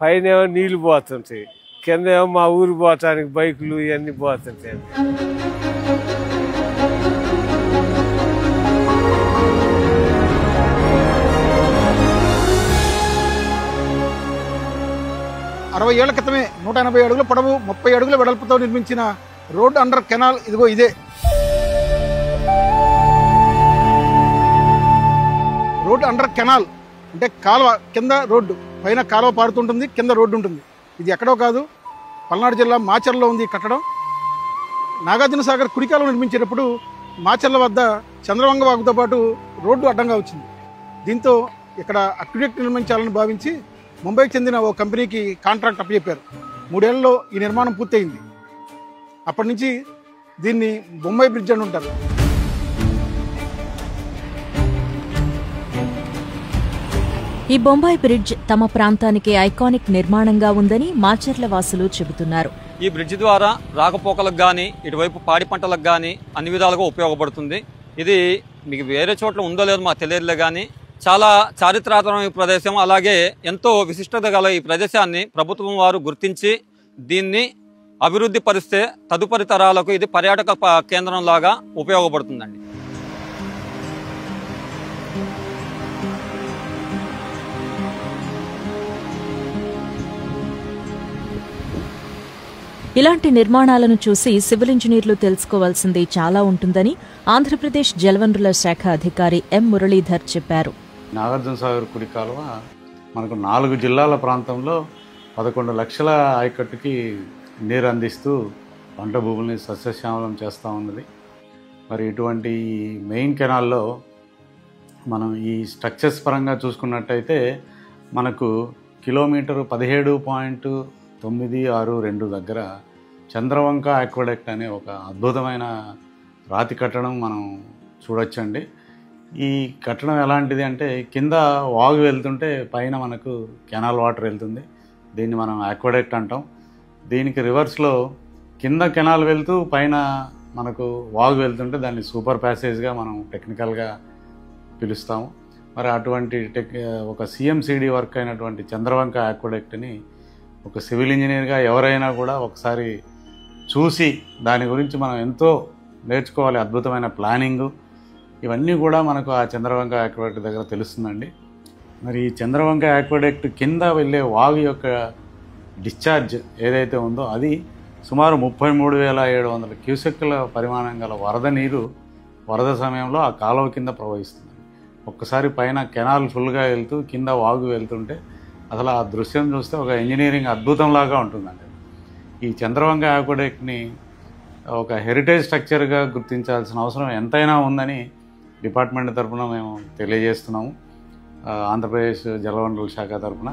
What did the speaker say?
పైన ఏమో నీళ్లు పోతుంటాయి, కింద ఏమో మా ఊరు పోవటానికి బైకులు ఇవన్నీ పోతుంటాయి. 60 ఏళ్ల క్రితమే 180 అడుగుల పొడవు 30 అడుగుల వెడల్పుతో నిర్మించిన రోడ్ అండర్ కెనాల్ ఇదిగో ఇదే. రోడ్ అండర్ కెనాల్ అంటే కాలువ కింద రోడ్డు, పైన కాలువ పారుతుంటుంది, కింద రోడ్డు ఉంటుంది. ఇది ఎక్కడో కాదు, పల్నాడు జిల్లా మాచర్లలో ఉంది ఈ కట్టడం. నాగార్జున సాగర్ కుడికాలువ నిర్మించేటప్పుడు మాచర్ల వద్ద చంద్రవంగ వాగుతో పాటు రోడ్డు అడ్డంగా వచ్చింది. దీంతో ఇక్కడ అక్విడక్ట్ నిర్మించాలని భావించి ముంబైకి చెందిన ఓ కంపెనీకి కాంట్రాక్ట్ అప్పచెప్పారు. 3 ఏళ్లలో ఈ నిర్మాణం పూర్తయింది. అప్పటి నుంచి దీన్ని బొంబాయి బ్రిడ్జ్ అని ఉంటారు. ఈ బొంబాయి బ్రిడ్జ్ తమ ప్రాంతానికి ఐకానిక్ నిర్మాణంగా ఉందని మాచర్ల వాసులు చెబుతున్నారు. ఈ బ్రిడ్జ్ ద్వారా రాకపోకలకు గానీ, ఇటువైపు పాడి పంటలకు గానీ అన్ని విధాలుగా ఉపయోగపడుతుంది. ఇది మీకు వేరే చోట్ల ఉందో లేదో మాకు తెలియదులే కానీ చాలా చారిత్రాత్మక ప్రదేశం. అలాగే ఎంతో విశిష్టత గల ఈ ప్రదేశాన్ని ప్రభుత్వం వారు గుర్తించి దీన్ని అభివృద్ధి పరిస్తే తదుపరి తరాలకు ఇది పర్యాటక కేంద్రం లాగా ఉపయోగపడుతుందండి. ఇలాంటి నిర్మాణాలను చూసి సివిల్ ఇంజనీర్లు తెలుసుకోవాల్సింది చాలా ఉంటుందని ఆంధ్రప్రదేశ్ జలవనరుల శాఖ అధికారి ఎం మురళీధర్ చెప్పారు. నాగార్జున సాగర్ కుడి కాలువ మనకు 4 జిల్లాల ప్రాంతంలో 11 లక్షల ఆయకట్టుకి నీరు అందిస్తూ పంట భూముల్ని సస్యశ్యామలం చేస్తూ ఉన్నది. మరి ఇటువంటి మెయిన్ కెనాల్లో మనం ఈ స్ట్రక్చర్స్ పరంగా చూసుకున్నట్టయితే మనకు కిలోమీటరు 17.962 దగ్గర చంద్రవంక ఆక్వాడక్ట్ అనే ఒక అద్భుతమైన రాతి కట్టడం మనం చూడొచ్చండి. ఈ కట్టడం ఎలాంటిది అంటే కింద వాగు వెళ్తుంటే పైన మనకు కెనాల్ వాటర్ వెళ్తుంది. దీన్ని మనం ఆక్వాడక్ట్ అంటాం. దీనికి రివర్స్లో కింద కెనాల్ వెళ్తూ పైన మనకు వాగు వెళ్తుంటే దాన్ని సూపర్ ప్యాసేజ్గా మనం టెక్నికల్గా పిలుస్తాము. మరి అటువంటి ఒక సిఎంసిడి వర్క్ అయినటువంటి చంద్రవంక ఆక్వాడక్ట్ని ఒక సివిల్ ఇంజనీర్గా ఎవరైనా కూడా ఒకసారి చూసి దాని గురించి మనం ఎంతో నేర్చుకోవాలి. అద్భుతమైన ప్లానింగు ఇవన్నీ కూడా మనకు ఆ చంద్రవంక ఆక్వాడక్ట్ దగ్గర తెలుస్తుందండి. మరి ఈ చంద్రవంక ఆక్వాడక్ట్ కింద వెళ్ళే వాగు యొక్క డిశ్చార్జ్ ఏదైతే ఉందో అది సుమారు 33,700 క్యూసెక్కుల పరిమాణం గల వరద నీరు వరద సమయంలో ఆ కాలువ కింద ప్రవహిస్తుంది. ఒక్కసారి పైన కెనాల్ ఫుల్గా వెళ్తూ కింద వాగు వెళ్తుంటే అసలు ఆ దృశ్యం చూస్తే ఒక ఇంజనీరింగ్ అద్భుతంలాగా ఉంటుందండి. ఈ చంద్రవంక ఆక్వాడక్ట్ని ఒక హెరిటేజ్ స్ట్రక్చర్గా గుర్తించాల్సిన అవసరం ఎంతైనా ఉందని డిపార్ట్మెంట్ తరఫున మేము తెలియజేస్తున్నాము, ఆంధ్రప్రదేశ్ జలవనరుల శాఖ తరఫున.